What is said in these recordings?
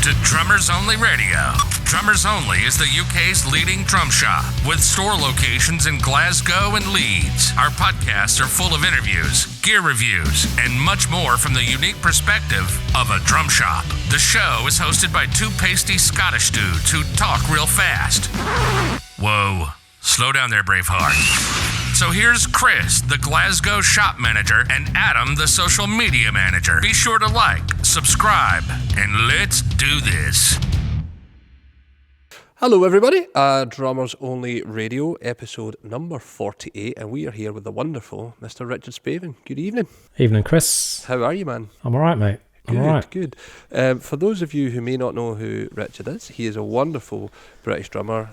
to Drummers Only Radio. Drummers Only is the UK's leading drum shop with store locations in Glasgow and Leeds. Our podcasts are full of interviews, gear reviews, and much more from the unique perspective of a drum shop. The show is hosted by two pasty Scottish dudes who talk real fast. Whoa, slow down there, Braveheart. So here's Chris, the Glasgow shop manager, and Adam, the social media manager. Be sure to like, subscribe, and let's do this. Hello everybody, Drummers Only Radio, episode number 48, and we are here with the wonderful Mr. Richard Spaven. Good evening. Evening, Chris. How are you, man? I'm alright, mate. I'm alright. Good. For those of you who may not know who Richard is, he is a wonderful British drummer,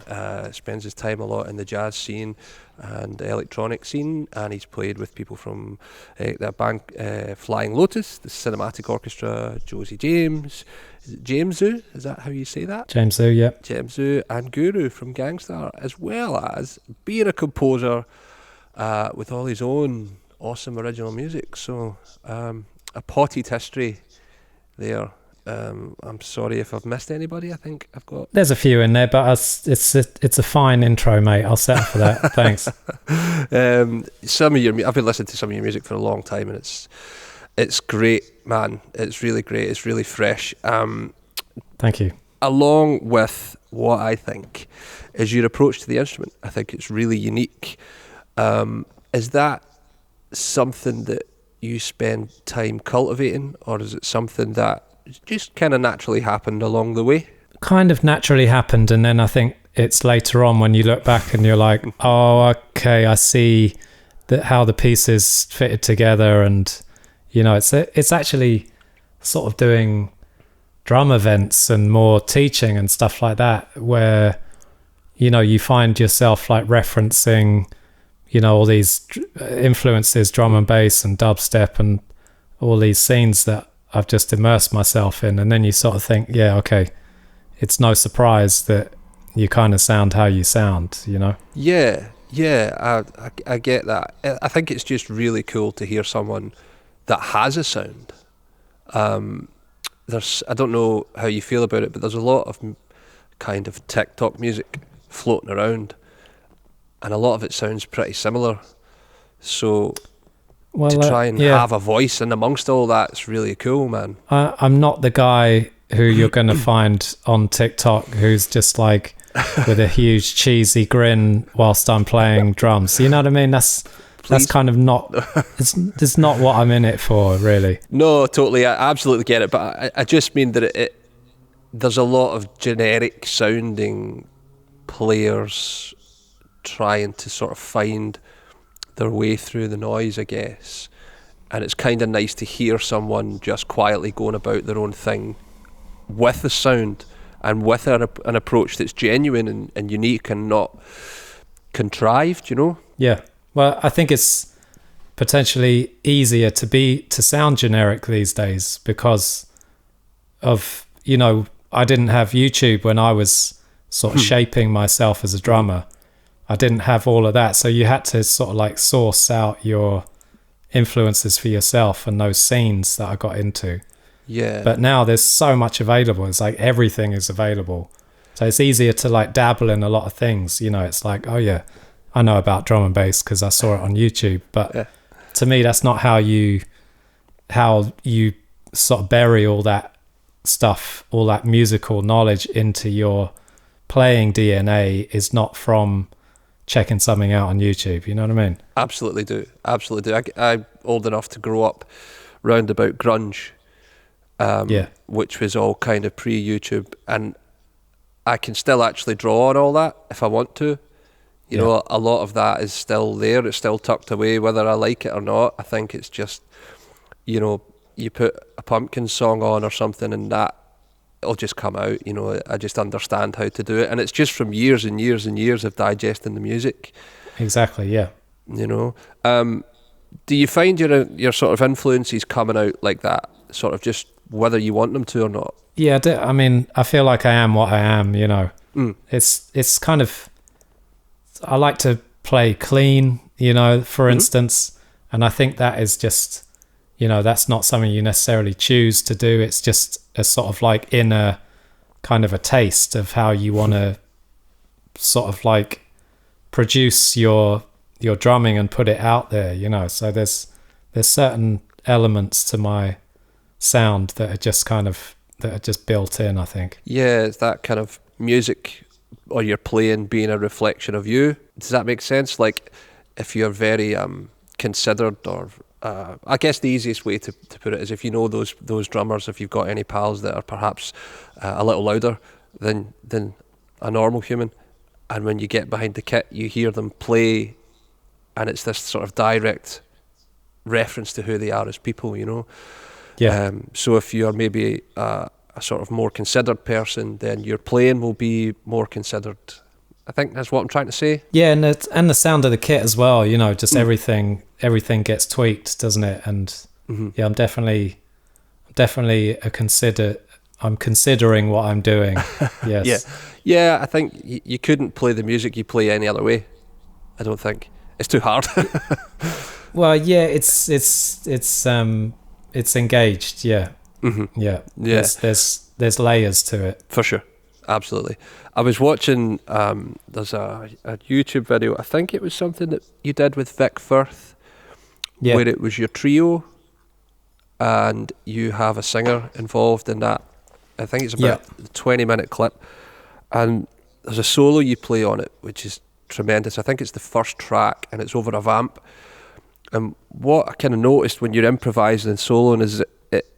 spends his time a lot in the jazz scene and electronic scene, and he's played with people from that band Flying Lotus, the Cinematic Orchestra, Josie James, Jamesu, is that how you say that? Jamesu, yeah. Jamesu, and Guru from Gangstar, as well as being a composer with all his own awesome original music. So a potted history there. I'm sorry if I've missed anybody. I think I've got... There's a few in there, but it's a fine intro, mate. I'll settle for that. Thanks. Some of your... I've been listening to some of your music for a long time, and it's great, man. It's really great. It's really fresh. Thank you. Along with what I think is your approach to the instrument. I think it's really unique. Is that something that you spend time cultivating, or is it something that just kind of naturally happened along the way? Kind of naturally happened, and then I think it's later on when you look back and you're like, oh, okay, I see that how the pieces fitted together, and you know, it's actually sort of doing drum events and more teaching and stuff like that, where you know you find yourself like referencing, you know, all these influences, drum and bass and dubstep and all these scenes that I've just immersed myself in. And then you sort of think, yeah, okay, it's no surprise that you kind of sound how you sound, you know? Yeah, I get that. I think it's just really cool to hear someone that has a sound. I don't know how you feel about it, but there's a lot of kind of TikTok music floating around, and a lot of it sounds pretty similar. So to try and have a voice in amongst all that, it's really cool, man. I'm not the guy who you're going to find on TikTok who's just like with a huge cheesy grin whilst I'm playing drums. You know what I mean? That's kind of not, it's not what I'm in it for, really. No, totally. I absolutely get it. But I just mean that there's a lot of generic sounding players trying to sort of find their way through the noise, I guess, and it's kind of nice to hear someone just quietly going about their own thing with the sound and with an approach that's genuine and unique and not contrived, you know? Yeah, well, I think it's potentially easier to sound generic these days because of, you know, I didn't have YouTube when I was sort of shaping myself as a drummer. I didn't have all of that, so you had to sort of like source out your influences for yourself and those scenes that I got into. Yeah. But now there's so much available. It's like everything is available. So it's easier to like dabble in a lot of things. You know, it's like, oh yeah, I know about drum and bass because I saw it on YouTube. But to me, that's not how you sort of bury all that stuff, all that musical knowledge into your playing DNA is not from checking something out on YouTube, you know what I mean? Absolutely do. I'm old enough to grow up round about grunge, which was all kind of pre-YouTube, and I can still actually draw on all that if I want to. You know, a lot of that is still there. It's still tucked away, whether I like it or not. I think it's just, you know, you put a Pumpkin song on or something and that it'll just come out, you know. I just understand how to do it, and it's just from years and years and years of digesting the music. Exactly, yeah. You know, do you find your sort of influences coming out like that, sort of just whether you want them to or not? Yeah, I mean, I feel like I am what I am, you know. It's kind of, I like to play clean, you know, for instance, and I think that is just, you know, that's not something you necessarily choose to do. It's just a sort of like inner kind of a taste of how you want to sort of like produce your drumming and put it out there, you know. So there's certain elements to my sound that are just built in, I think. Yeah, it's that kind of music or you're playing being a reflection of you. Does that make sense? Like if you're very considered, or I guess the easiest way to put it is if you know those drummers, if you've got any pals that are perhaps a little louder than a normal human, and when you get behind the kit you hear them play and it's this sort of direct reference to who they are as people, you know. Yeah. So if you're maybe a sort of more considered person, then your playing will be more considered. I think that's what I'm trying to say. Yeah, and the sound of the kit as well, you know, just everything gets tweaked, doesn't it? And yeah, I'm definitely I'm considering what I'm doing. Yes. Yeah, I think you couldn't play the music you play any other way. I don't think. It's too hard. Well, yeah, it's engaged, yeah. Yeah. There's layers to it. For sure. Absolutely. I was watching, there's a YouTube video, I think it was something that you did with Vic Firth, where it was your trio and you have a singer involved in that. I think it's about a 20-minute clip, and there's a solo you play on it, which is tremendous. I think it's the first track and it's over a vamp. And what I kind of noticed when you're improvising and soloing is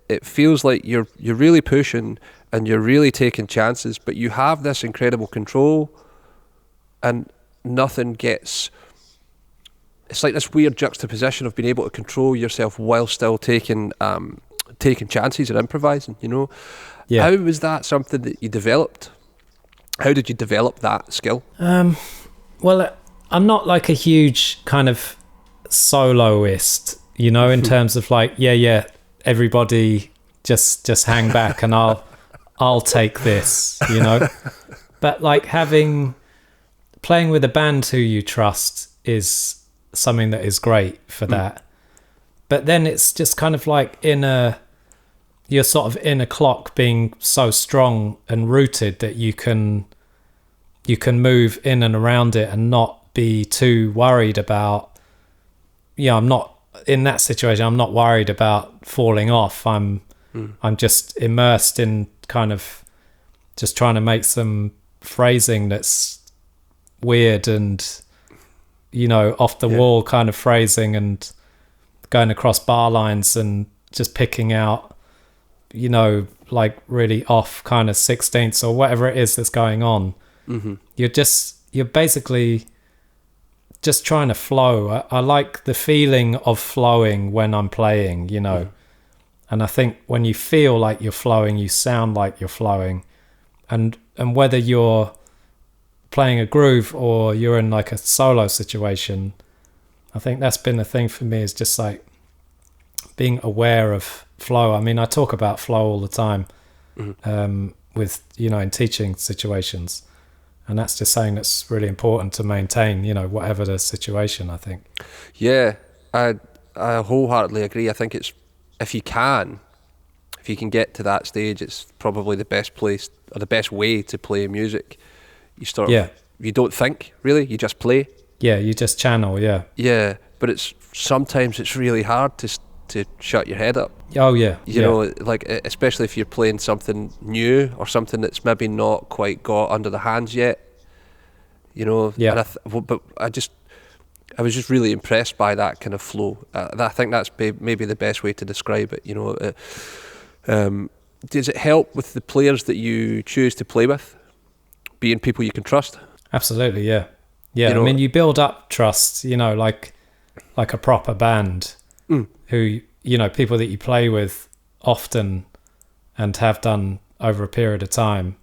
it feels like you're really pushing and you're really taking chances, but you have this incredible control and nothing gets... It's like this weird juxtaposition of being able to control yourself while still taking chances and improvising, you know? Yeah. How was that something that you developed? How did you develop that skill? Well, I'm not like a huge kind of soloist, you know, in terms of like, everybody just hang back and I'll take this, you know. But like playing with a band who you trust is something that is great for that. But then it's just kind of like you're sort of in a clock being so strong and rooted that you can move in and around it and not be too worried about, I'm not in that situation. I'm not worried about falling off. I'm just immersed in kind of just trying to make some phrasing that's weird and, you know, off the wall kind of phrasing and going across bar lines and just picking out, you know, like really off kind of sixteenths or whatever it is that's going on. You're basically just trying to flow. I like the feeling of flowing when I'm playing, you know. And I think when you feel like you're flowing, you sound like you're flowing. And whether you're playing a groove or you're in like a solo situation, I think that's been the thing for me, is just like being aware of flow. I mean, I talk about flow all the time with, you know, in teaching situations. And that's just something that's really important to maintain, you know, whatever the situation, I think. Yeah, I wholeheartedly agree. I think it's, if you can get to that stage, it's probably the best place or the best way to play music. You start, you don't think, really, you just play. Yeah, you just channel, Yeah, but sometimes it's really hard to shut your head up. Oh, yeah. You know, like, especially if you're playing something new or something that's maybe not quite got under the hands yet, you know. Yeah. And I was just really impressed by that kind of flow. I think that's maybe the best way to describe it, you know. Does it help with the players that you choose to play with, being people you can trust? Absolutely, yeah. Yeah, you know, I mean, you build up trust, you know, like a proper band who, you know, people that you play with often and have done over a period of time.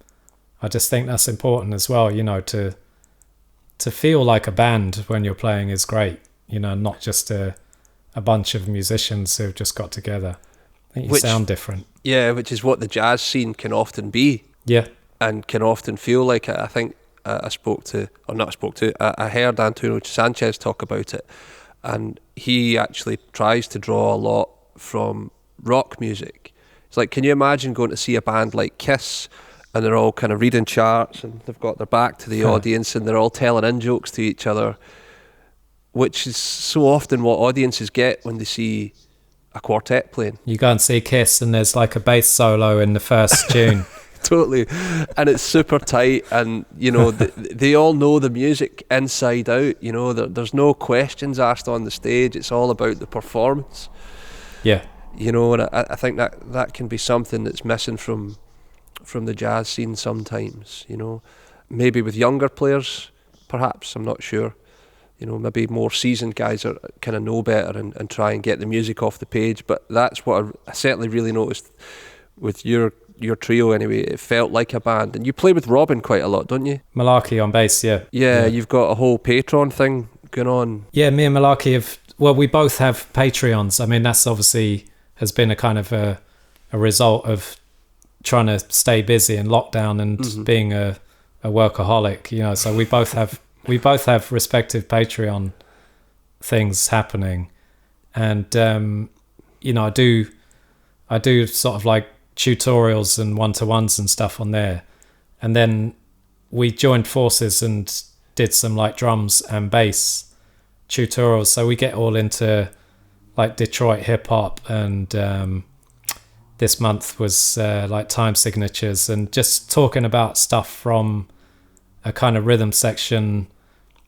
I just think that's important as well, you know, to feel like a band when you're playing is great, you know, not just a bunch of musicians who've just got together. I think you sound different. Yeah, which is what the jazz scene can often be. Yeah. And can often feel like it. I think I heard Antonio Sanchez talk about it, and he actually tries to draw a lot from rock music. It's like, can you imagine going to see a band like Kiss and they're all kind of reading charts, and they've got their back to the audience, and they're all telling in jokes to each other, which is so often what audiences get when they see a quartet playing. You go and see Kiss and there's like a bass solo in the first tune. Totally. And it's super tight, and they all know the music inside out. There's no questions asked on the stage. It's all about the performance. Yeah. And I think that can be something that's missing from the jazz scene sometimes. Maybe with younger players, perhaps, I'm not sure. Maybe more seasoned guys are kind of know better and try and get the music off the page. But that's what I certainly really noticed with your trio anyway. It felt like a band. And you play with Robin quite a lot, don't you? Malarkey on bass, yeah. Yeah, you've got a whole Patreon thing going on. Yeah, me and Malarkey we both have Patreons. I mean, that's obviously has been a kind of a result of trying to stay busy in lockdown and being a workaholic, so we both have respective Patreon things happening. And I do sort of like tutorials and one-to-ones and stuff on there, and then we joined forces and did some like drums and bass tutorials, so we get all into like Detroit hip-hop, and this month was like time signatures, and just talking about stuff from a kind of rhythm section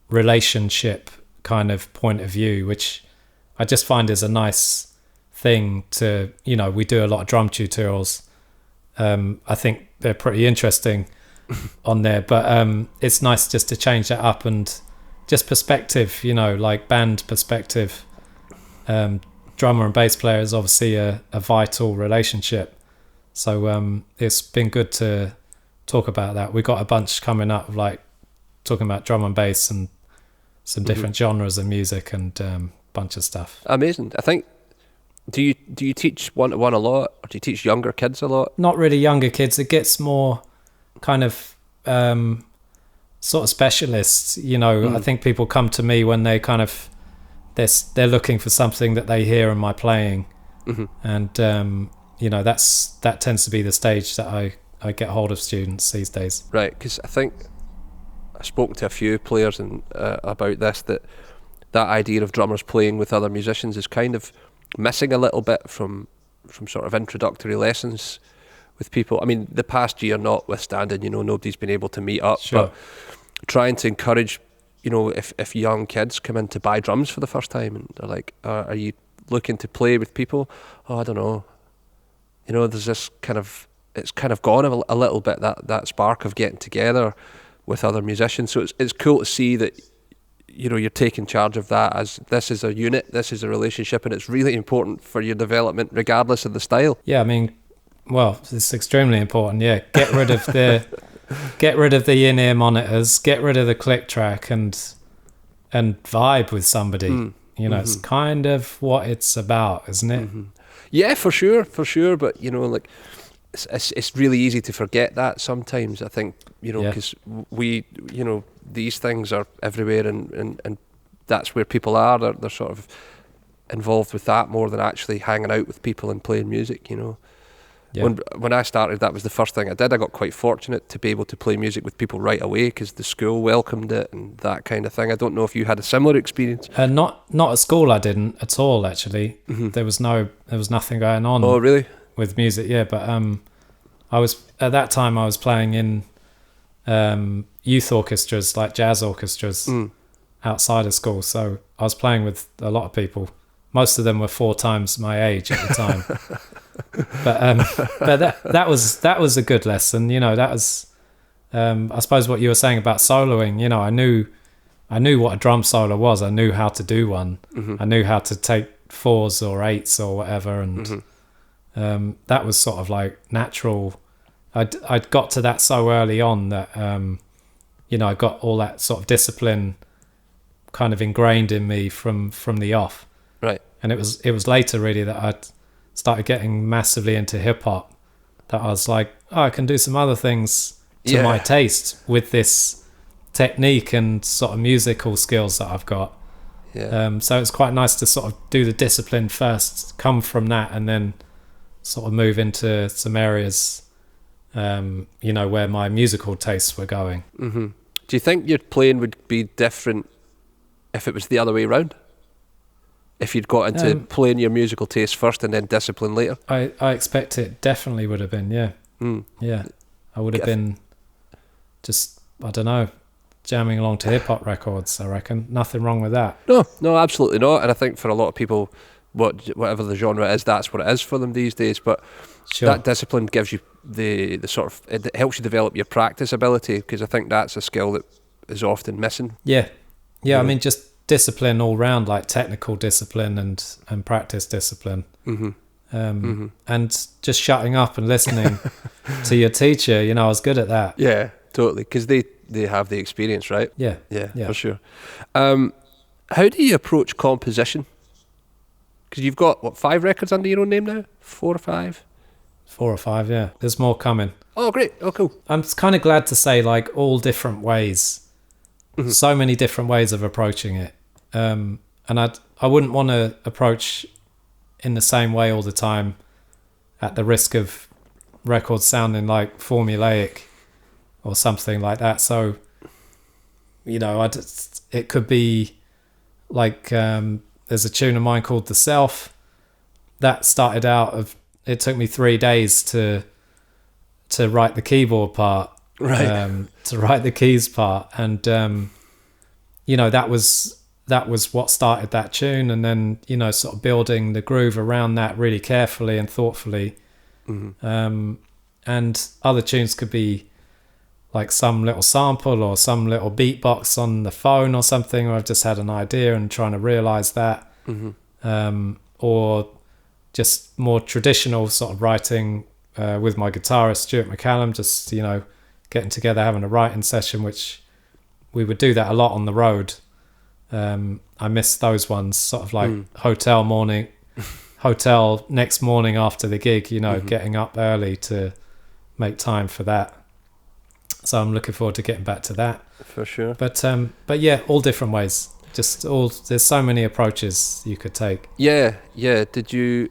relationship kind of point of view, which I just find is a nice thing to, we do a lot of drum tutorials. I think they're pretty interesting on there, but it's nice just to change that up and just perspective, like band perspective. Drummer and bass player is obviously a vital relationship, so it's been good to talk about that. We got a bunch coming up of like talking about drum and bass and some different genres of music and bunch of stuff. Amazing. I think, do you teach one-to-one a lot, or do you teach younger kids a lot? Not really younger kids. It gets more kind of sort of specialists. I think people come to me when they kind of they're looking for something that they hear in my playing, and that tends to be the stage that I get hold of students these days. Right, because I think I've spoken to a few players about this, that idea of drummers playing with other musicians is kind of missing a little bit from sort of introductory lessons with people. I mean, the past year notwithstanding, nobody's been able to meet up, sure. But trying to encourage, if young kids come in to buy drums for the first time and they're like, are you looking to play with people? Oh, I don't know. There's this it's kind of gone a little bit, that spark of getting together with other musicians. So it's cool to see that you're taking charge of that, as this is a unit, this is a relationship, and it's really important for your development regardless of the style. Yeah, I mean, well, it's extremely important. Yeah, get rid of the in-ear monitors, get rid of the click track, and vibe with somebody. It's kind of what it's about, isn't it? Yeah, for sure. But like, it's really easy to forget that sometimes. I think because we these things are everywhere, and that's where people are. They're sort of involved with that more than actually hanging out with people and playing music. Yeah. When I started, that was the first thing I did. I got quite fortunate to be able to play music with people right away because the school welcomed it and that kind of thing. I don't know if you had a similar experience. Not at school. I didn't at all. Actually, there was nothing going on. Oh, really? With music, yeah. But I was playing in youth orchestras, like jazz orchestras, outside of school. So I was playing with a lot of people. Most of them were 4 times my age at the time. but that was a good lesson. That was I suppose what you were saying about soloing. I knew what a drum solo was. I knew how to do one. I knew how to take 4s or 8s or whatever, and that was sort of like natural. I'd got to that so early on that I got all that sort of discipline kind of ingrained in me from the off. Right. And it was later really that I'd started getting massively into hip hop, that I was like, I can do some other things to my taste with this technique and sort of musical skills that I've got. Yeah. So it's quite nice to sort of do the discipline first, come from that, and then sort of move into some areas where my musical tastes were going. Mm-hmm. Do you think your playing would be different if it was the other way around? If you'd got into playing your musical taste first and then discipline later? I expect it definitely would have been, yeah. Yeah. I would have been just, I don't know, jamming along to hip-hop records, I reckon. Nothing wrong with that. No, absolutely not. And I think for a lot of people, whatever the genre is, that's what it is for them these days. But that discipline gives you the sort of, it helps you develop your practice ability, because I think that's a skill that is often missing. Yeah. I mean, just discipline all round, like technical discipline and practice discipline. And just shutting up and listening to your teacher, I was good at that. Yeah, totally, because they have the experience, right? Yeah, for sure. How do you approach composition? Because you've got 5 records under your own name now? 4 or 5? 4 or 5, yeah. There's more coming. Oh, great. Oh, cool. I'm kind of glad to say, like, all different ways. So many different ways of approaching it. And I wouldn't want to approach in the same way all the time, at the risk of records sounding like formulaic or something like that. So, it could be like, there's a tune of mine called The Self that started out it took me 3 days to write the keyboard part, right? To write the keys part, and that was what started that tune, and then sort of building the groove around that really carefully and thoughtfully. And other tunes could be like some little sample or some little beatbox on the phone or something, or I've just had an idea and trying to realize that. Or just more traditional sort of writing with my guitarist Stuart McCallum, just getting together, having a writing session, which we would do that a lot on the road. I miss those ones, sort of like hotel next morning after the gig, getting up early to make time for that. So I'm looking forward to getting back to that. For sure. But yeah, all different ways. There's so many approaches you could take. Yeah. Do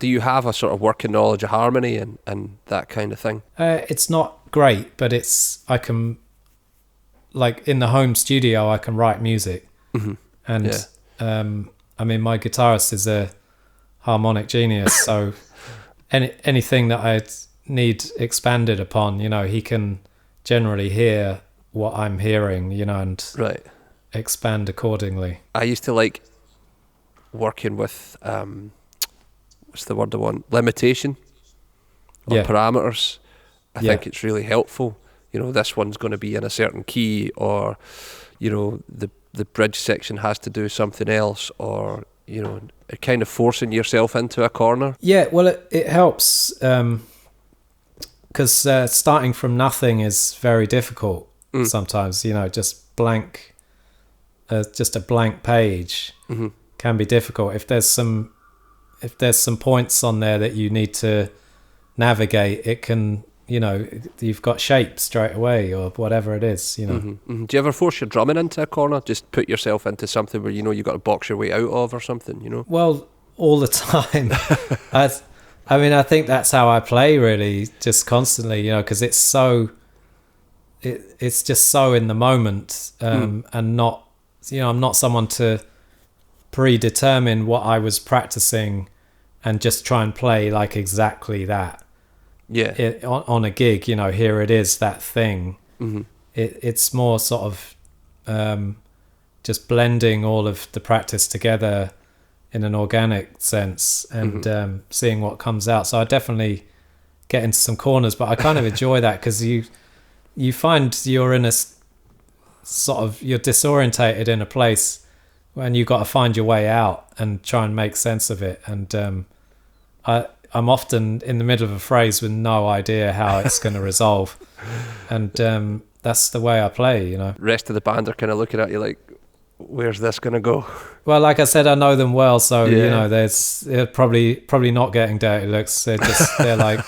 you have a sort of working knowledge of harmony and that kind of thing? It's not great, but I can, like in the home studio, I can write music. And I mean, my guitarist is a harmonic genius, so anything that I need expanded upon, he can generally hear what I'm hearing, and expand accordingly. I used to like working with what's the word I want? Limitation or parameters. I think it's really helpful. This one's going to be in a certain key, or the bridge section has to do something else, or kind of forcing yourself into a corner. Yeah, well, it helps because starting from nothing is very difficult sometimes. Just blank, just a blank page can be difficult. If there's some points on there that you need to navigate, it can. You've got shape straight away, or whatever it is. Do you ever force your drumming into a corner? Just put yourself into something where you've got to box your way out of, or something. Well, all the time. I think that's how I play, really, just constantly. Because it's so. It's just so in the moment, and not. I'm not someone to predetermine what I was practicing, and just try and play like exactly that. Yeah, on a gig, here it is, that thing. It's more sort of just blending all of the practice together in an organic sense, and seeing what comes out. So I definitely get into some corners, but I kind of enjoy that, because you find you're in a sort of, you're disorientated in a place, and you've got to find your way out and try and make sense of it. And I'm often in the middle of a phrase with no idea how it's going to resolve. And that's the way I play, Rest of the band are kind of looking at you like, where's this going to go? Well, like I said, I know them well, so, they're probably not getting dirty looks. They're like,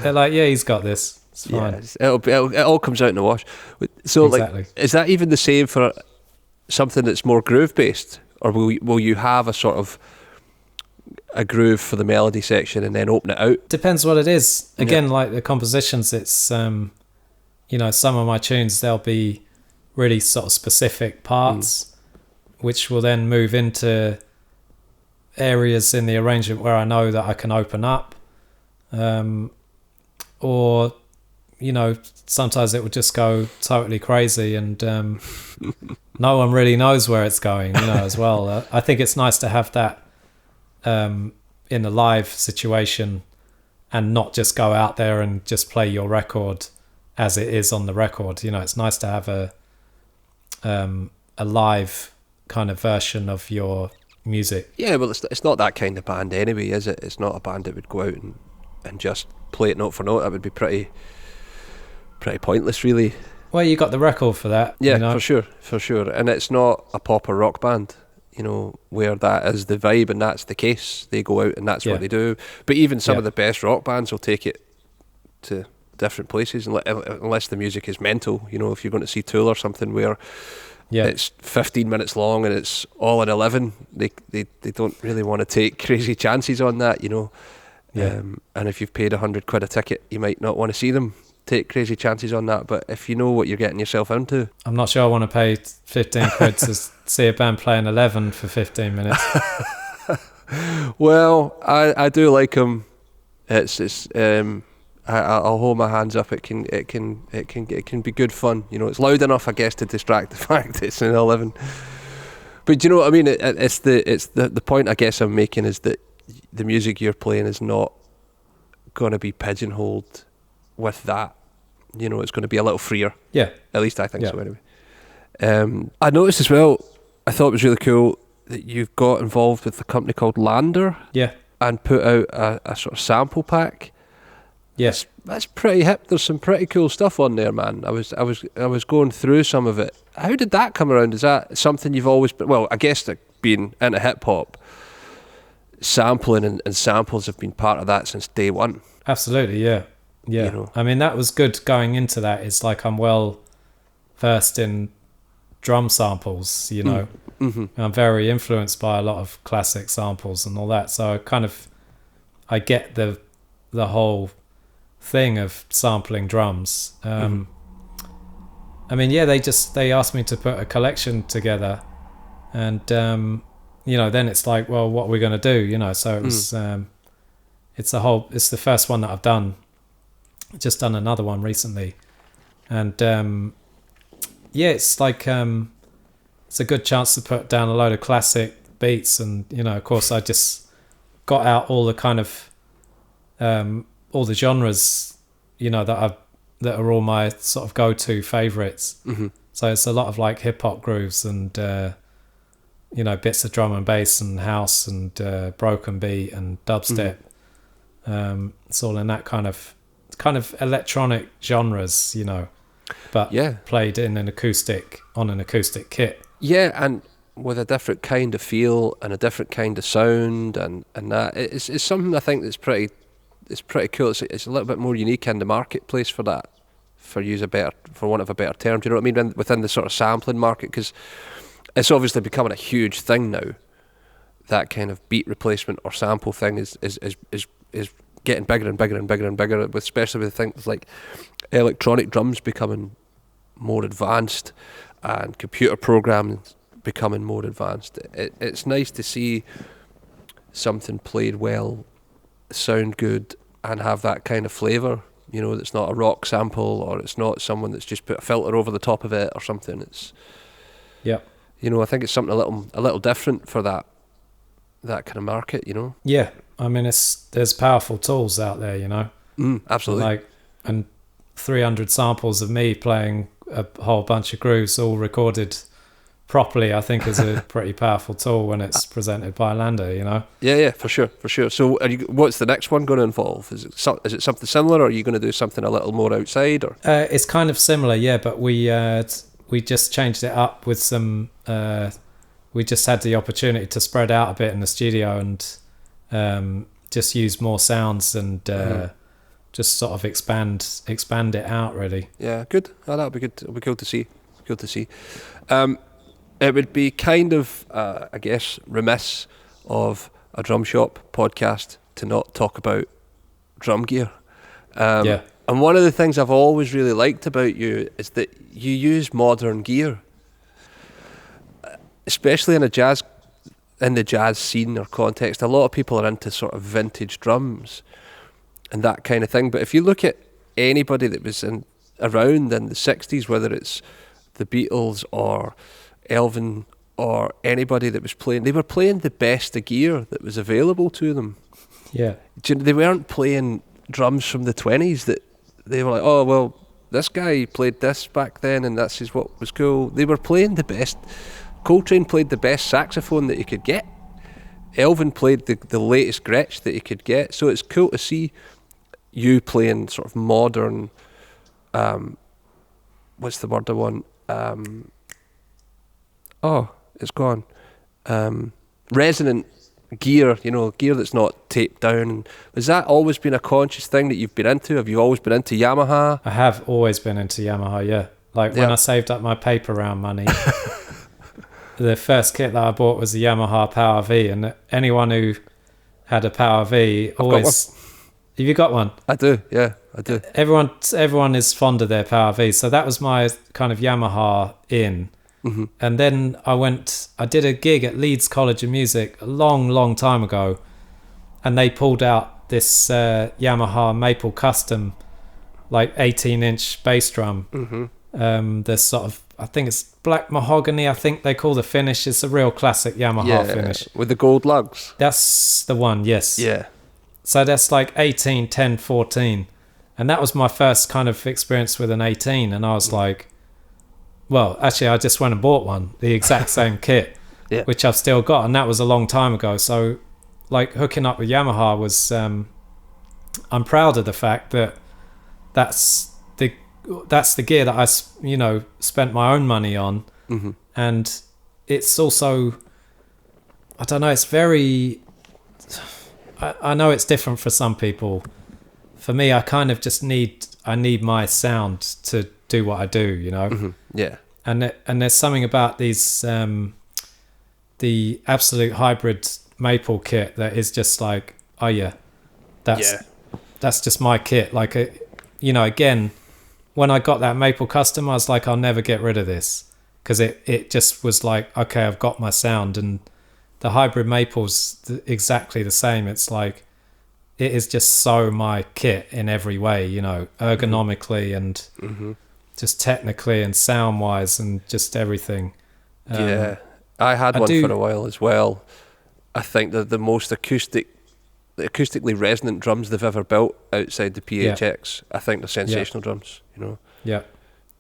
yeah, he's got this. It's fine. It all comes out in the wash. So, exactly. Is that even the same for something that's more groove-based? Or will you have a sort of a groove for the melody section and then open it out. Depends what it is. Again, like the compositions, it's some of my tunes, they'll be really sort of specific parts, which will then move into areas in the arrangement where I know that I can open up, or sometimes it would just go totally crazy, and no one really knows where it's going, as well. I think it's nice to have that in a live situation and not just go out there and just play your record as it is on the record. It's nice to have a live kind of version of your music. Yeah, well, it's not that kind of band anyway, is it? It's not a band that would go out and just play it note for note. That would be pretty pointless, really. Well, you got the record for that. Yeah, for sure. And it's not a pop or rock band, where that is the vibe and that's the case. They go out and that's what they do. But even some of the best rock bands will take it to different places, unless the music is mental. If you're going to see Tool or something where it's 15 minutes long and it's all in 11, they don't really want to take crazy chances on that, and if you've paid £100 a ticket, you might not want to see them take crazy chances on that. But if you know what you're getting yourself into, I'm not sure I want to pay 15 quid to see a band playing 11 for 15 minutes. Well, I do like them. I'll hold my hands up. It can be good fun. It's loud enough, I guess, to distract the fact it's an 11. But do you know what I mean? It's the point I guess I'm making is that the music you're playing is not going to be pigeonholed with that. It's going to be a little freer. Yeah. At least I think so anyway. I noticed as well, I thought it was really cool that you've got involved with a company called Lander. Yeah. And put out a sort of sample pack. Yes. That's pretty hip. There's some pretty cool stuff on there, man. I was going through some of it. How did that come around? Is that something you've always been, well, I guess that being into hip hop, sampling and samples have been part of that since day one. Absolutely, yeah. I mean, that was good going into that. It's like I'm well versed in drum samples, Mm-hmm. I'm very influenced by a lot of classic samples and all that. So I get the whole thing of sampling drums. I mean, they asked me to put a collection together, and then it's like, well, what are we going to do? So it was it's the first one that I've done. Just done another one recently, and it's like it's a good chance to put down a load of classic beats, and of course I just got out all the kind of all the genres that are all my sort of go-to favorites. So it's a lot of like hip-hop grooves and bits of drum and bass and house and broken beat and dubstep. It's all in that kind of electronic genres, but played in an acoustic kit. Yeah, and with a different kind of feel and a different kind of sound, and that it's something I think that's pretty cool. It's a little bit more unique in the marketplace for that, for want of a better term. Do you know what I mean? Within the sort of sampling market, because it's obviously becoming a huge thing now. That kind of beat replacement or sample thing is getting bigger and bigger and bigger and bigger, especially with things like electronic drums becoming more advanced and computer programming becoming more advanced. It's nice to see something played well, sound good, and have that kind of flavour. That's not a rock sample, or it's not someone that's just put a filter over the top of it or something. It's I think it's something a little different for that kind of market. Yeah, I mean, there's powerful tools out there. Absolutely. And 300 samples of me playing a whole bunch of grooves all recorded properly, I think, is a pretty powerful tool when it's presented by Lander, Yeah, for sure. So what's the next one going to involve? Is it something similar, or are you going to do something a little more outside? Or it's kind of similar, yeah, but we just changed it up with some we just had the opportunity to spread out a bit in the studio and just use more sounds and just sort of expand it out, really. Yeah, good. Oh, that'll be good. It'll be cool to see. It would be kind of, I guess, remiss of a drum shop podcast to not talk about drum gear. And one of the things I've always really liked about you is that you use modern gear, especially in the jazz scene or context. A lot of people are into sort of vintage drums and that kind of thing. But if you look at anybody that was around in the 60s, whether it's the Beatles or Elvin or anybody that was playing, they were playing the best of gear that was available to them. Yeah. They weren't playing drums from the 20s that they were like, oh, well, this guy played this back then and this is what was cool. They were playing the best. Coltrane played the best saxophone that you could get. Elvin played the latest Gretsch that you could get. So it's cool to see you playing sort of modern, what's the word I want? It's gone. Resonant gear, gear that's not taped down. Has that always been a conscious thing that you've been into? Have you always been into Yamaha? I have always been into Yamaha, yeah. When I saved up my paper round money, the first kit that I bought was the Yamaha Power V, and anyone who had a Power V always... Have you got one? I do, yeah, I do. Everyone is fond of their Power V, so that was my kind of Yamaha in. Mm-hmm. And then I did a gig at Leeds College of Music a long time ago, and they pulled out this Yamaha Maple Custom, 18-inch bass drum. Mm-hmm. There's sort of, I think it's black mahogany, I think they call the finish. It's a real classic Yamaha finish. With the gold lugs? That's the one, yes. Yeah. So that's 18, 10, 14. And that was my first kind of experience with an 18, and I was like... Well, actually, I just went and bought one, the exact same kit, which I've still got, and that was a long time ago. So, hooking up with Yamaha was, I'm proud of the fact that that's the gear that I, spent my own money on, mm-hmm. and it's also, I don't know, it's very. I know it's different for some people. For me, I kind of just need my sound to do what I do, Mm-hmm. Yeah. And there's something about these the absolute hybrid maple kit that is just that's just my kit. Again, when I got that maple custom, I was like, I'll never get rid of this, because it just was like, okay, I've got my sound. And the hybrid maple's exactly the same. It's like, it is just so my kit in every way, ergonomically and mm-hmm. just technically and sound wise and just everything. I had one for a while as well. I think that the most acoustically resonant drums they've ever built outside the PHX. I think they're sensational drums, Yeah.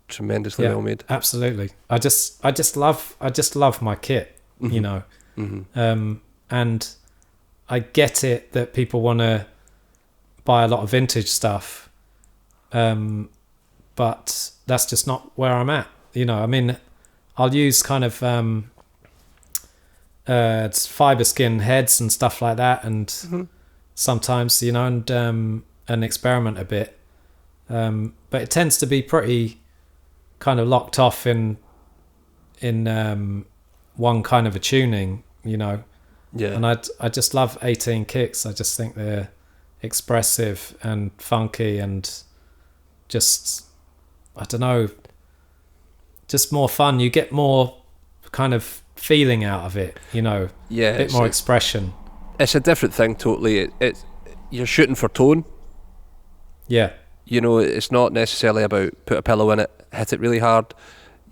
Tremendously well made. Absolutely. I just love my kit, Mm-hmm. Mm-hmm. And I get it that people want to buy a lot of vintage stuff, but that's just not where I'm at. I'll use kind of it's fiber skin heads and stuff like that, and mm-hmm. sometimes and experiment a bit, but it tends to be pretty kind of locked off in one kind of a tuning, Yeah. And I just love 18 kicks. I just think they're expressive and funky and just, I don't know, just more fun. You get more kind of feeling out of it, a bit more expression. It's a different thing totally. You're shooting for tone. Yeah. It's not necessarily about put a pillow in it, hit it really hard.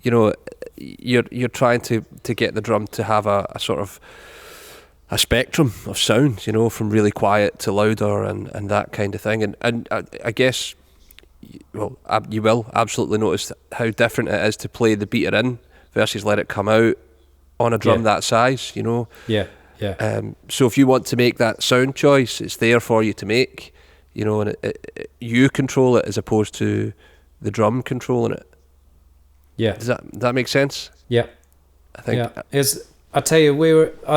You're trying to get the drum to have a sort of a spectrum of sound, from really quiet to louder and that kind of thing. And I guess, you will absolutely notice how different it is to play the beater in versus let it come out on a drum that size, Yeah, yeah. So if you want to make that sound choice, it's there for you to make, and you control it as opposed to the drum controlling it. Yeah. Does that make sense? Yeah. I think. Yeah. I tell you, I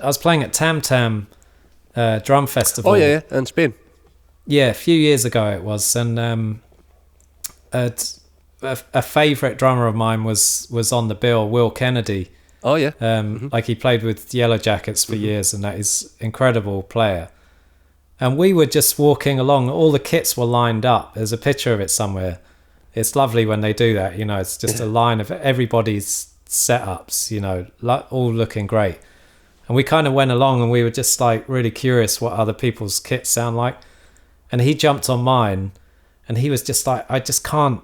was playing at Tam Tam Drum Festival. Oh yeah, in Spain. Yeah, a few years ago it was, and a favourite drummer of mine was on the bill, Will Kennedy. Oh yeah. Like he played with Yellow Jackets for years, and that is incredible player. And we were just walking along, all the kits were lined up. There's a picture of it somewhere. It's lovely when they do that, it's just a line of everybody's setups, all looking great. And we kind of went along and we were just like really curious what other people's kits sound like. And he jumped on mine and he was just like, I just can't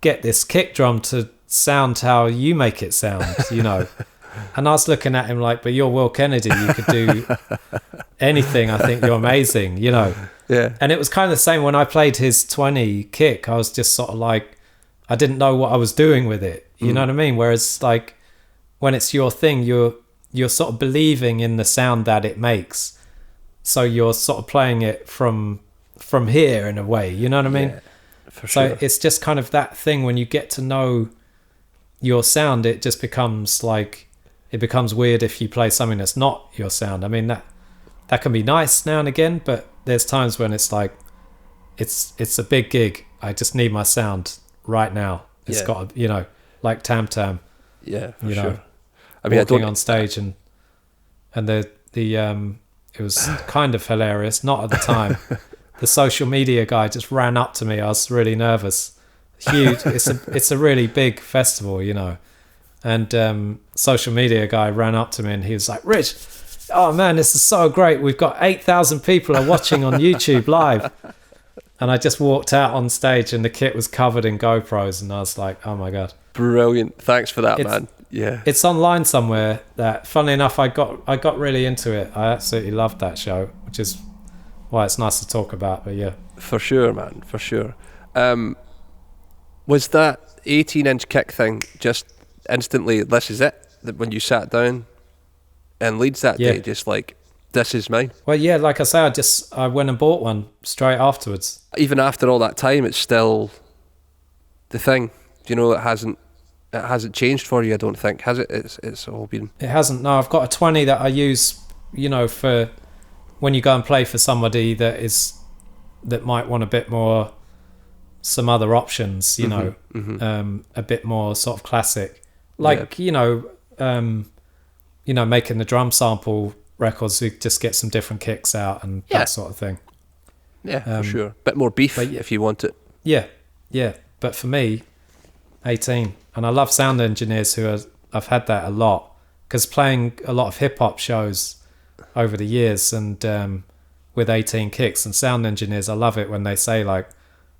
get this kick drum to sound how you make it sound, And I was looking at him like, but you're Will Kennedy, you could do anything. I think you're amazing, Yeah. And it was kind of the same when I played his 20 kick. I was just sort of like, I didn't know what I was doing with it. You know what I mean? Whereas like when it's your thing, you're sort of believing in the sound that it makes. So you're sort of playing it from here in a way, you know what I mean? Yeah, for sure. So it's just kind of that thing when you get to know your sound, it just becomes like, it becomes weird if you play something that's not your sound. I mean, that can be nice now and again, but there's times when it's like, it's a big gig. I just need my sound right now. It's got to, like Tam Tam. Yeah, for sure. I mean, walking on stage and the it was kind of hilarious. Not at the time. The social media guy just ran up to me. I was really nervous. Huge. It's a really big festival, And social media guy ran up to me and he was like, Rich, oh man, this is so great. We've got 8,000 people are watching on YouTube live. And I just walked out on stage and the kit was covered in GoPros and I was like, oh my God. Brilliant. Thanks for that, man. Yeah. It's online somewhere that, funnily enough, I got really into it. I absolutely loved that show, which is why it's nice to talk about, but yeah. For sure, man. For sure. Was that 18-inch kick thing just instantly, this is it? When you sat down in Leeds that day, just like, this is mine? Well, yeah, like I say, I went and bought one straight afterwards. Even after all that time, it's still the thing. It hasn't changed for you, I don't think, has it? It's all been... It hasn't, no. I've got a 20 that I use, for when you go and play for somebody that might want a bit more, some other options, a bit more sort of classic. Like, making the drum sample records, we just get some different kicks out and that sort of thing. Yeah, for sure. Bit more beef if you want it. Yeah. But for me, 18. And I love sound engineers I've had that a lot, because playing a lot of hip hop shows over the years and with 18 kicks and sound engineers, I love it when they say like,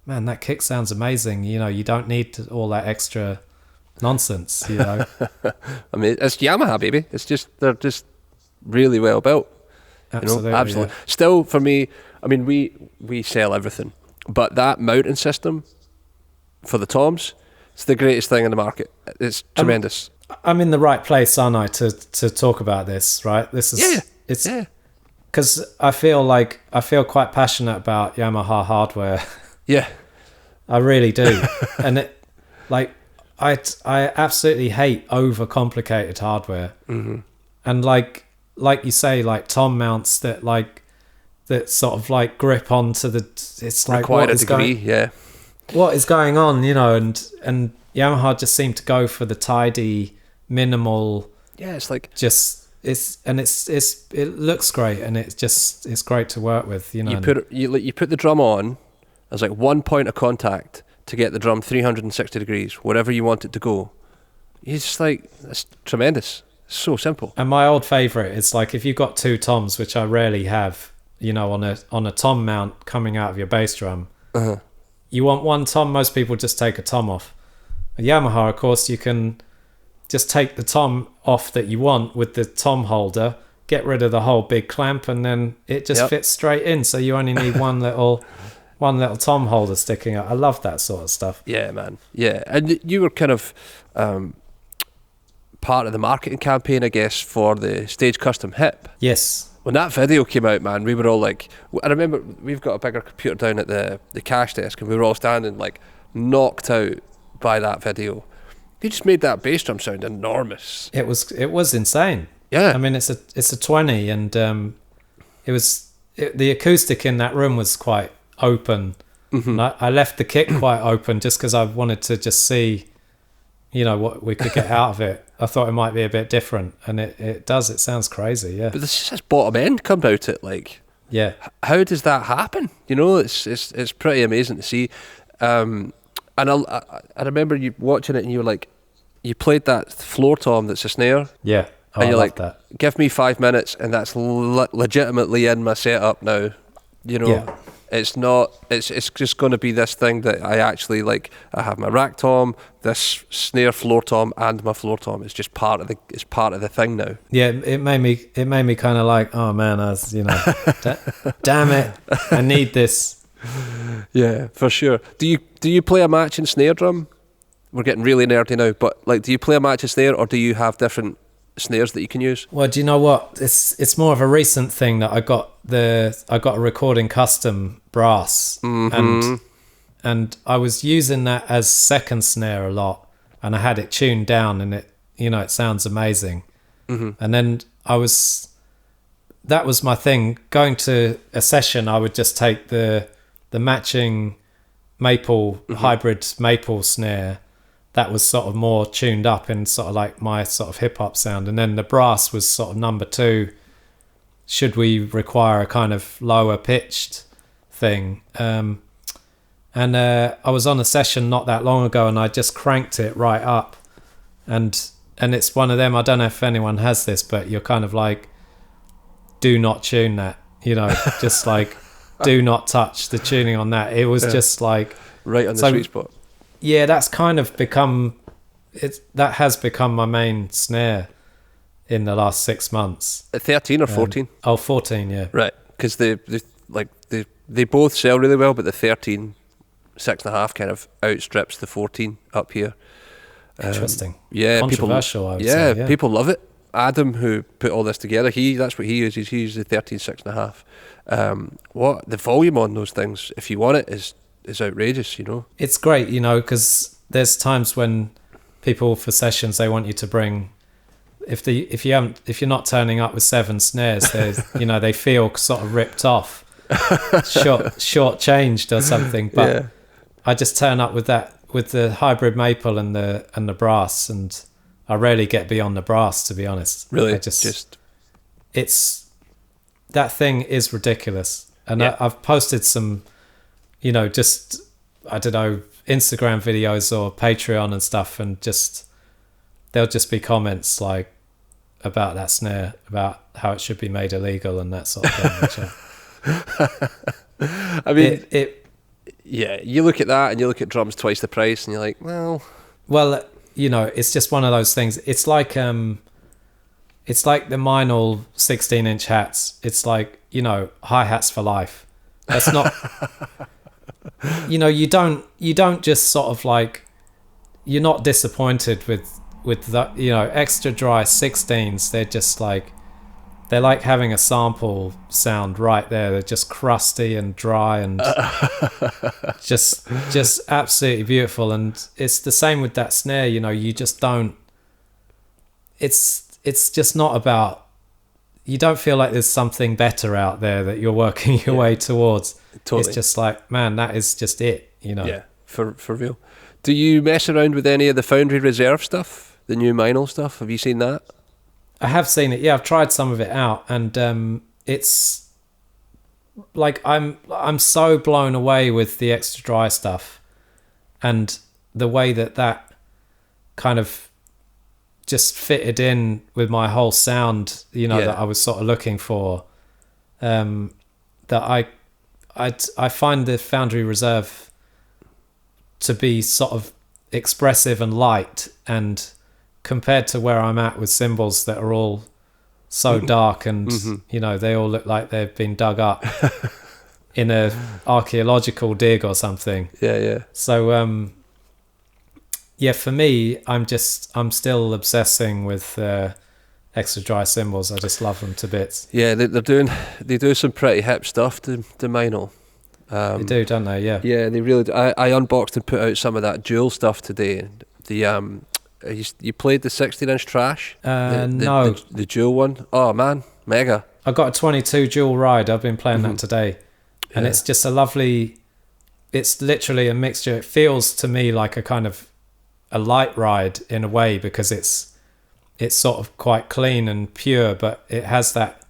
man, that kick sounds amazing. You don't need all that extra nonsense, I mean, it's Yamaha, baby. They're just really well built. Absolutely. Absolutely. Yeah. Still, for me, I mean, we sell everything, but that mounting system for the toms, it's the greatest thing in the market. It's tremendous. I'm in the right place, aren't I, to talk about this, right? This is it's because I feel quite passionate about Yamaha hardware. Yeah, I really do, and it I absolutely hate overcomplicated hardware, and like you say, like tom mounts that sort of like grip onto the. It's like quite a degree, what is going on, and Yamaha just seemed to go for the tidy, minimal. Yeah, it's like it looks great, and it's great to work with. You put the drum on as like one point of contact to get the drum 360 degrees, wherever you want it to go. It's just like, it's tremendous. It's so simple. And my old favourite is like, if you've got two toms, which I rarely have, on a tom mount coming out of your bass drum. You want one tom, most people just take a tom off. A Yamaha, of course, you can just take the tom off that you want with the tom holder, get rid of the whole big clamp, and then it just fits straight in. So you only need one little tom holder sticking out. I love that sort of stuff. Yeah, man. Yeah. And you were kind of part of the marketing campaign, I guess, for the Stage Custom Hip. Yes. When that video came out, man, we were all like, I remember we've got a bigger computer down at the cash desk, and we were all standing like knocked out by that video. You just made that bass drum sound enormous. It was insane. Yeah. I mean, it's a 20, and the acoustic in that room was quite open. And I left the kit quite open just because I wanted to just see, what we could get out of it. I thought it might be a bit different, and it does. It sounds crazy, yeah. But this bottom end come out it, like, yeah. How does that happen? You know, it's pretty amazing to see. And I remember you watching it, and you were like, you played that floor tom that's a snare. Yeah. Oh, and you're I like, love that. Give me 5 minutes, and that's legitimately in my setup now. You know, Yeah. it's not. It's just going to be this thing that I actually like. I have my rack tom, this snare floor tom, and my floor tom. It's just part of the thing now. Yeah, it made me kind of like, oh man, I was, damn it, I need this. Yeah, for sure. Do you play a match in snare drum? We're getting really nerdy now, but like, do you play a match in snare, or do you have different snares that you can use? Well, do you know what? It's more of a recent thing that I got a recording custom brass, and I was using that as second snare a lot, and I had it tuned down, and it sounds amazing. And then that was my thing. Going to a session, I would just take the matching maple hybrid maple snare that was sort of more tuned up in sort of like my sort of hip hop sound, and then the brass was sort of number two. Should we require a kind of lower pitched thing? And I was on a session not that long ago, and I just cranked it right up, and it's one of them. I don't know if anyone has this, but you're kind of like, do not tune that, just like, do not touch the tuning on that. It was just like right on the sweet spot. Yeah, that's kind of become that has become my main snare in the last 6 months. 13 or 14? 14, yeah. Right, because they both sell really well, but the 13 6.5 kind of outstrips the 14 up here. Interesting. Yeah, controversial. I would say, yeah, people love it. Adam, who put all this together, that's what he uses. He uses the 13 6.5. What the volume on those things, if you want it, is outrageous. It's great, because there's times when people for sessions, they want you to bring, if you're not turning up with 7 snares, they feel sort of ripped off, short changed or something. But yeah. I just turn up with the hybrid maple and the brass, and I rarely get beyond the brass, to be honest. Really, it's that thing is ridiculous, and yeah. I've posted some, just, I don't know, Instagram videos or Patreon and stuff, and there'll just be comments like about that snare, about how it should be made illegal and that sort of thing. I mean, yeah, you look at that and you look at drums twice the price, and you're like, well, it's just one of those things. It's like the Meinl 16-inch hats. It's like, hi-hats for life. That's not. You don't just sort of like, you're not disappointed with that, extra dry 16s. They're just like, they're like having a sample sound right there. They're just crusty and dry and just absolutely beautiful. And it's the same with that snare. You just don't. It's just not about. You don't feel like there's something better out there that you're working your way towards. Totally. It's just like, man, that is just it, Yeah, for real. Do you mess around with any of the Foundry Reserve stuff, the new Meinl stuff? Have you seen that? I have seen it. Yeah, I've tried some of it out, and it's like I'm so blown away with the extra dry stuff, and the way that kind of just fitted in with my whole sound, that I was sort of looking for. That I find the Foundry Reserve to be sort of expressive and light, and compared to where I'm at with Cymbals that are all so dark and they all look like they've been dug up in a archaeological dig or something. Yeah. So for me, I'm still obsessing with extra dry Cymbals. I just love them to bits. Yeah, they do some pretty hip stuff to Meinl. They do, don't they? Yeah. Yeah, they really do. I unboxed and put out some of that dual stuff today. You played the 16-inch Trash? No. The dual one? Oh, man. Mega. I got a 22 dual ride. I've been playing that today. And it's just it's literally a mixture. It feels to me like a kind of a light ride in a way, because it's sort of quite clean and pure, but it has that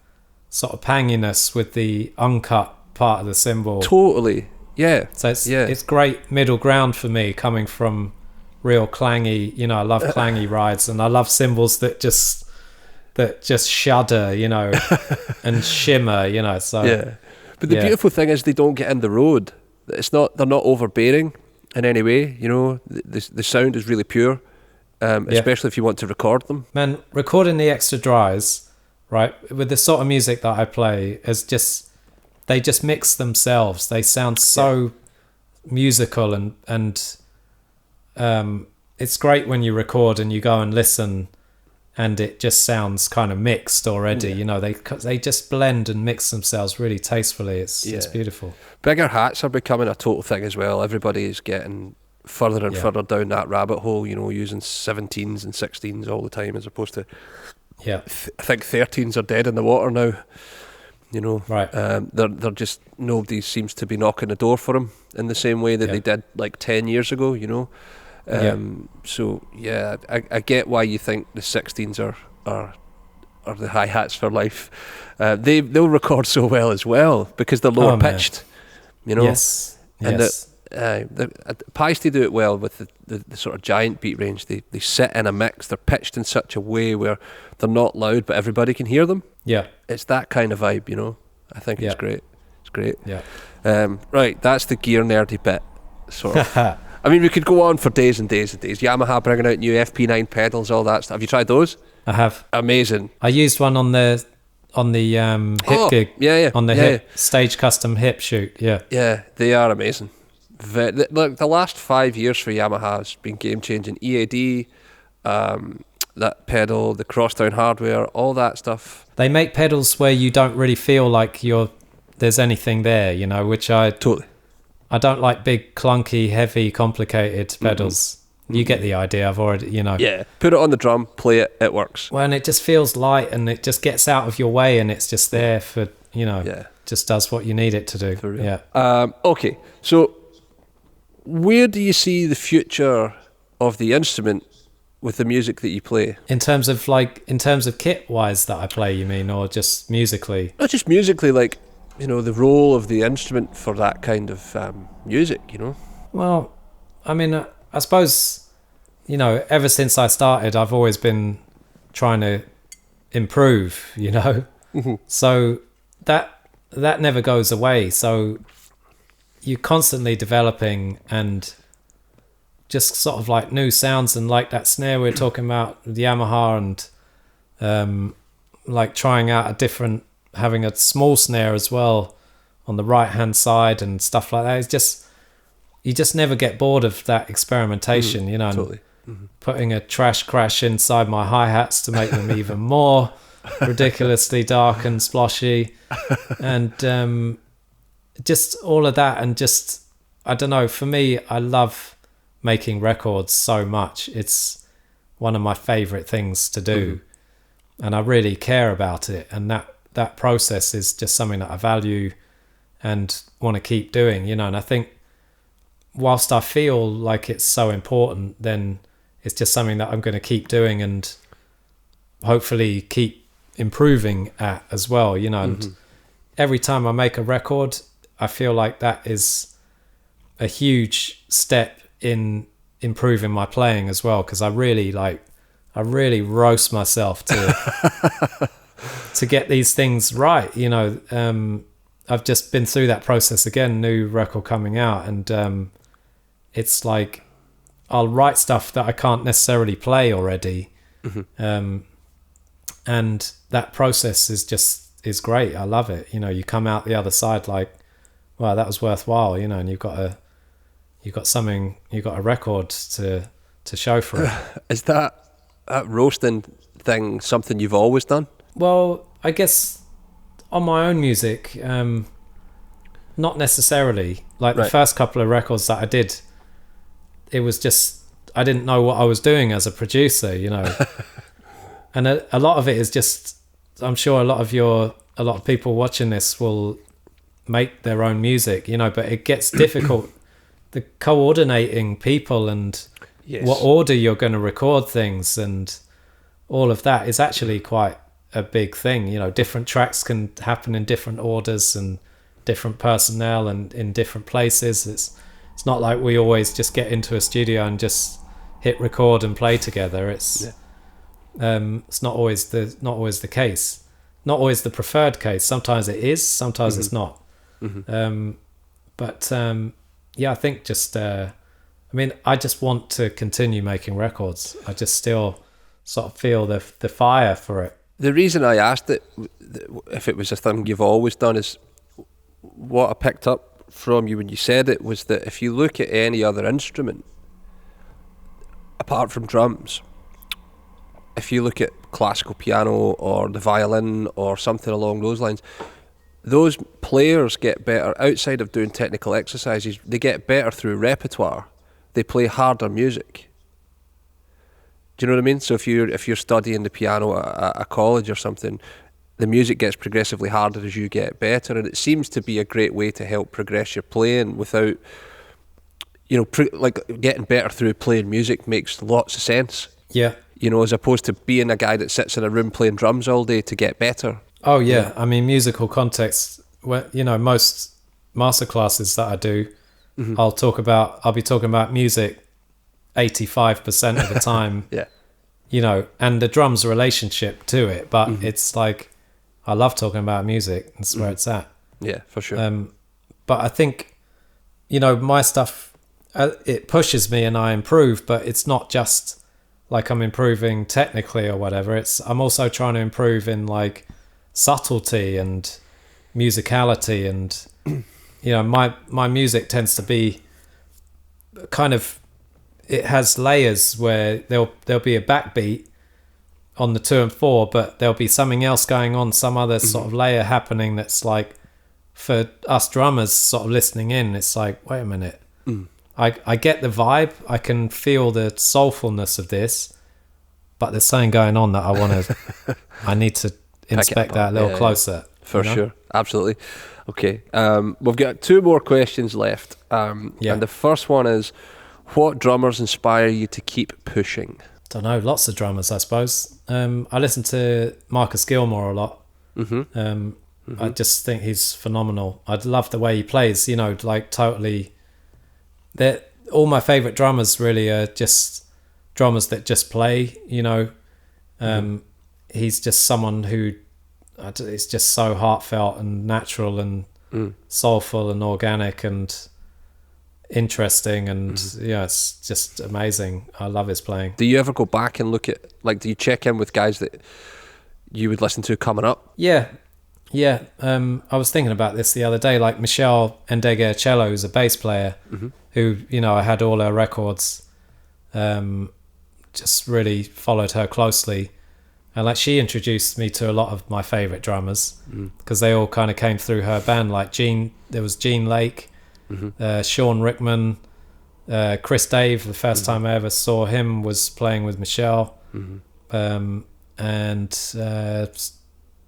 sort of panginess with the uncut part of the cymbal. Totally, yeah. So it's great middle ground for me, coming from real clangy. You know, I love clangy rides, and I love cymbals that just shudder, you know, and shimmer, you know. So yeah, but the beautiful thing is they don't get in the road. They're not overbearing in any way. You know, the sound is really pure, especially if you want to record them. Man, recording the extra dries, right, with the sort of music that I play, is they just mix themselves. They sound so musical, and it's great when you record and you go and listen, and it just sounds kind of mixed already. You know, they just blend and mix themselves really tastefully. It's beautiful. Bigger hats are becoming a total thing as well. Everybody is getting further and further down that rabbit hole, you know, using 17s and 16s all the time, as opposed to I think 13s are dead in the water now. You know, right? They're just, nobody seems to be knocking the door for them in the same way that they did like 10 years ago. You know, so yeah, I get why you think the 16s are the hi hats for life. They'll record so well as well because they're lower pitched. You know, Paiste do it well with the sort of giant beat range. They sit in a mix. They're pitched in such a way where they're not loud, but everybody can hear them. Yeah, it's that kind of vibe, you know. I think it's great. It's great. Yeah. Right, that's the gear nerdy bit, sort of. I mean, we could go on for days and days and days. Yamaha bringing out new FP9 pedals, all that stuff. Have you tried those? I have. Amazing. I used one on the hip gig. On the hip stage custom hip shoot. Yeah, they are amazing. Look, the last 5 years for Yamaha has been game changing. EAD, that pedal, the crossdown hardware, all that stuff. They make pedals where you don't really feel like there's anything there, you know, which I don't like big, clunky, heavy, complicated pedals. You get the idea. I've already, you know. Yeah, put it on the drum, play it, it works. Well, and it just feels light, and it just gets out of your way, and it's just there for, you know, just does what you need it to do. For real. Yeah. Okay, so where do you see the future of the instrument with the music that you play? In terms of kit wise that I play, you mean, or just musically? Not just musically, like, you know, the role of the instrument for that kind of music, you know? Well, I mean, I suppose, you know, ever since I started, I've always been trying to improve, you know? So that never goes away. So you're constantly developing and just sort of like new sounds, and like that snare we were talking about with Yamaha, and like trying out having a small snare as well on the right hand side and stuff like that. It's just, you just never get bored of that experimentation, you know, totally. Putting a trash crash inside my hi-hats to make them even more ridiculously dark and sploshy, and just all of that. And just, I don't know, for me, I love making records so much. It's one of my favorite things to do, and I really care about it, and that process is just something that I value and want to keep doing, you know. And I think whilst I feel like it's so important, then it's just something that I'm going to keep doing and hopefully keep improving at as well, you know. And every time I make a record, I feel like that is a huge step in improving my playing as well, because I really roast myself to get these things right, you know. I've just been through that process again, new record coming out, and it's like I'll write stuff that I can't necessarily play already, and that process is great. I love it. You know, you come out the other side like, wow, that was worthwhile, you know, and you've got a record to show for it. Is that roasting thing something you've always done? Well, I guess on my own music, not necessarily. Like the first couple of records that I did, it was just, I didn't know what I was doing as a producer, you know. And a lot of it is just, I'm sure a lot of people watching this will make their own music, you know, but it gets difficult. The coordinating people and what order you're going to record things and all of that is actually quite a big thing. You know, different tracks can happen in different orders and different personnel and in different places. It's not like we always just get into a studio and just hit record and play together. It's not always the case, not always the preferred case. Sometimes it is, sometimes it's not. I think just I just want to continue making records. I just still sort of feel the fire for it. The reason I asked it, if it was a thing you've always done, is what I picked up from you when you said it was that if you look at any other instrument apart from drums, if you look at classical piano or the violin or something along those lines, those players get better outside of doing technical exercises. They get better through repertoire. They play harder music. Do you know what I mean? So if you're studying the piano at a college or something, the music gets progressively harder as you get better, and it seems to be a great way to help progress your playing without, getting better through playing music makes lots of sense. Yeah. As opposed to being a guy that sits in a room playing drums all day to get better. Oh yeah. I mean, musical context, most masterclasses that I do, I'll be talking about music 85% of the time. Yeah. And the drums relationship to it, but it's like, I love talking about music. That's where it's at. Yeah, for sure. But I think, my stuff, it pushes me and I improve, but it's not just like I'm improving technically or whatever. I'm also trying to improve in like subtlety and musicality, and my music tends to be kind of, it has layers where there'll be a backbeat on the 2 and 4, but there'll be something else going on, some other sort of layer happening that's like, for us drummers sort of listening in, it's like, wait a minute, I get the vibe, I can feel the soulfulness of this, but there's something going on that I need to inspect that a little closer. For sure, absolutely. Okay, we've got 2 more questions left, and the first one is, what drummers inspire you to keep pushing? Don't know, lots of drummers, I suppose. I listen to Marcus Gilmore a lot. I just think he's phenomenal. I love the way he plays, like totally. All my favourite drummers really are just drummers that just play, He's just someone who is just so heartfelt and natural and soulful and organic and interesting, and it's just amazing. I love his playing. Do you ever go back and look at, do you check in with guys that you would listen to coming up? Yeah. I was thinking about this the other day, like Michelle Ndegeocello, who's a bass player, who, I had all her records, just really followed her closely, and like she introduced me to a lot of my favourite drummers, because they all kind of came through her band, like there was Gene Lake, Sean Rickman, Chris Dave. The first time I ever saw him was playing with Michelle, and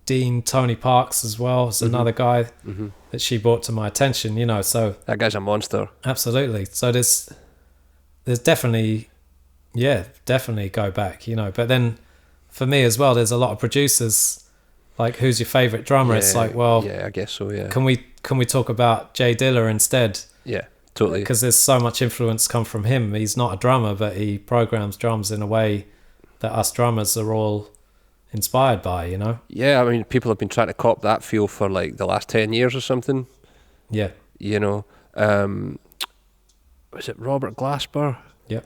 Dean Tony Parks as well is another guy that she brought to my attention. So that guy's a monster. Absolutely. So there's definitely go back. But then for me as well, there's a lot of producers. Like, who's your favorite drummer? It's like, well, I guess so. Yeah. Can we talk about Jay Diller instead? Yeah, totally. Because there's so much influence come from him. He's not a drummer, but he programs drums in a way that us drummers are all inspired by. Yeah, I mean, people have been trying to cop that feel for like the last 10 years or something. Yeah. Was it Robert Glasper? Yeah.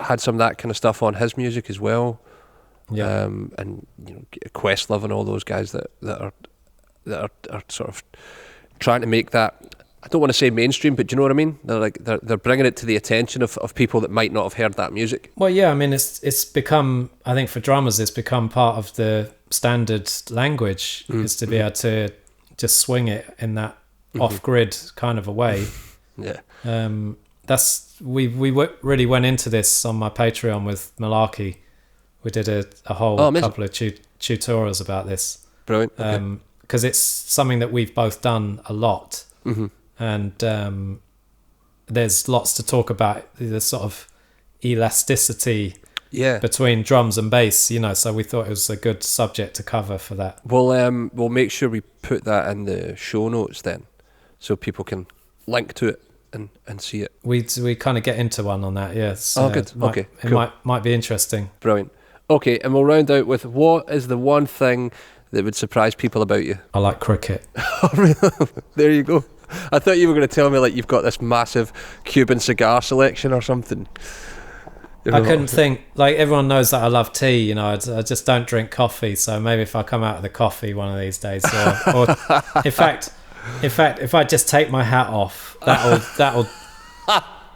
Had some of that kind of stuff on his music as well. Yeah. And Questlove and all those guys that are sort of trying to make that, I don't want to say mainstream, but do you know what I mean? They're bringing it to the attention of people that might not have heard that music. Well, yeah, I mean, it's become, I think for drummers, it's become part of the standard language, is to be able to just swing it in that off-grid kind of a way. Yeah. We really went into this on my Patreon with Malarkey. We did a whole couple of tutorials about this. Brilliant. Okay. Because it's something that we've both done a lot. And there's lots to talk about, the sort of elasticity between drums and bass, you know, so we thought it was a good subject to cover for that. We'll make sure we put that in the show notes then, so people can link to it and see it. We kind of get into one on that, yes. Good. Okay, cool. It might be interesting. Brilliant. Okay, and we'll round out with, what is the one thing that would surprise people about you? I like cricket. Oh, really? There you go. I thought you were going to tell me like you've got this massive Cuban cigar selection or something. I couldn't think, like, everyone knows that I love tea, you know, I just don't drink coffee, so maybe if I come out of the coffee one of these days, or in fact, if I just take my hat off,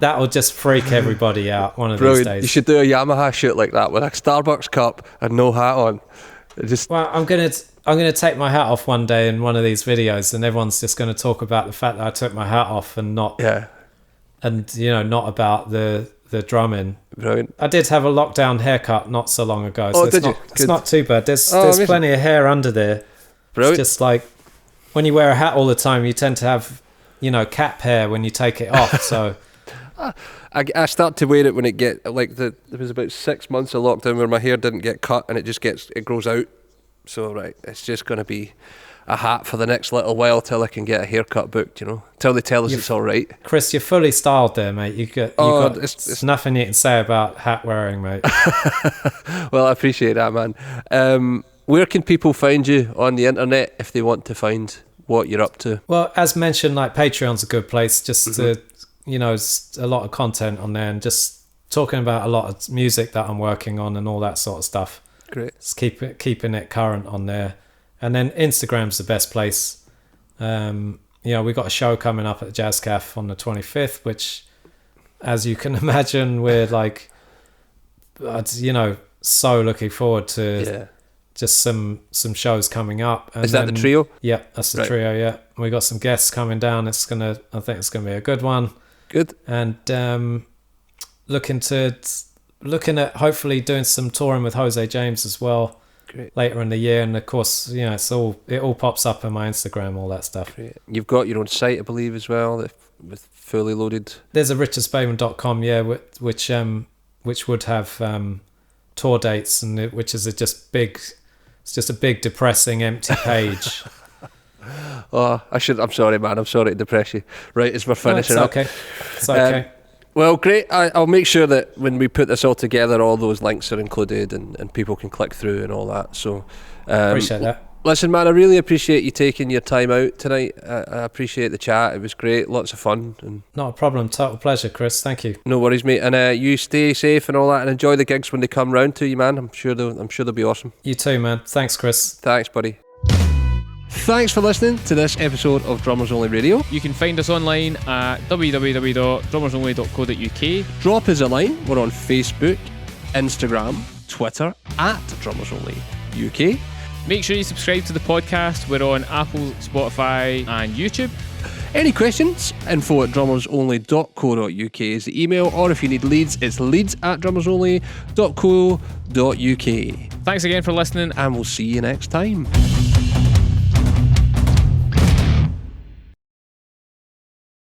that'll just freak everybody out one of these days. You should do a Yamaha shoot like that with a Starbucks cup and no hat on. Well, I'm gonna take my hat off one day in one of these videos, and everyone's just going to talk about the fact that I took my hat off and not about the drumming. Brilliant. I did have a lockdown haircut not so long ago, so it's not too bad. There's plenty of hair under there. Brilliant. It's just like when you wear a hat all the time, you tend to have, you know, cap hair when you take it off. So I start to wear it when it get like there was about 6 months of lockdown where my hair didn't get cut and it grows out. So it's just going to be a hat for the next little while till I can get a haircut booked, you know, till they tell us it's all right. Chris, you're fully styled there, mate. It's nothing you can say about hat wearing, mate. Well, I appreciate that, man. Where can people find you on the internet if they want to find what you're up to? Well, as mentioned, like, Patreon's a good place just to, you know, it's a lot of content on there and just talking about a lot of music that I'm working on and all that sort of stuff. Great. Just keeping it current on there. And then Instagram's the best place. You know, we've got a show coming up at Jazz Caf on the 25th, which, as you can imagine, we're like, you know, so looking forward to just some shows coming up. And is that the trio? Yeah, that's the trio, yeah. We got some guests coming down. I think it's gonna be a good one. Good. And looking at hopefully doing some touring with Jose James as well. Great. Later in the year, and of course, you know, it all pops up on my Instagram, all that stuff. Great. You've got your own site, I believe, as well, with fully loaded. There's a richardspaven.com, which would have tour dates, and which is it's just a big depressing empty page. I'm sorry, man. I'm sorry to depress you. Right, as we're finishing up. It's okay. Well, great. I'll make sure that when we put this all together, all those links are included and people can click through and all that. So, appreciate that. Listen, man, I really appreciate you taking your time out tonight. I appreciate the chat. It was great. Lots of fun. And not a problem. Total pleasure, Chris. Thank you. No worries, mate. And you stay safe and all that, and enjoy the gigs when they come round to you, man. I'm sure they'll be awesome. You too, man. Thanks, Chris. Thanks, buddy. Thanks for listening to this episode of Drummers Only Radio. You can find us online at www.drummersonly.co.uk. Drop us a line. We're on Facebook, Instagram, Twitter at Drummers Only UK. Make sure you subscribe to the podcast. We're on Apple, Spotify and YouTube. Any questions? info@drummersonly.co.uk is the email, or if you need leads, it's leads@drummersonly.co.uk. Thanks again for listening, and we'll see you next time.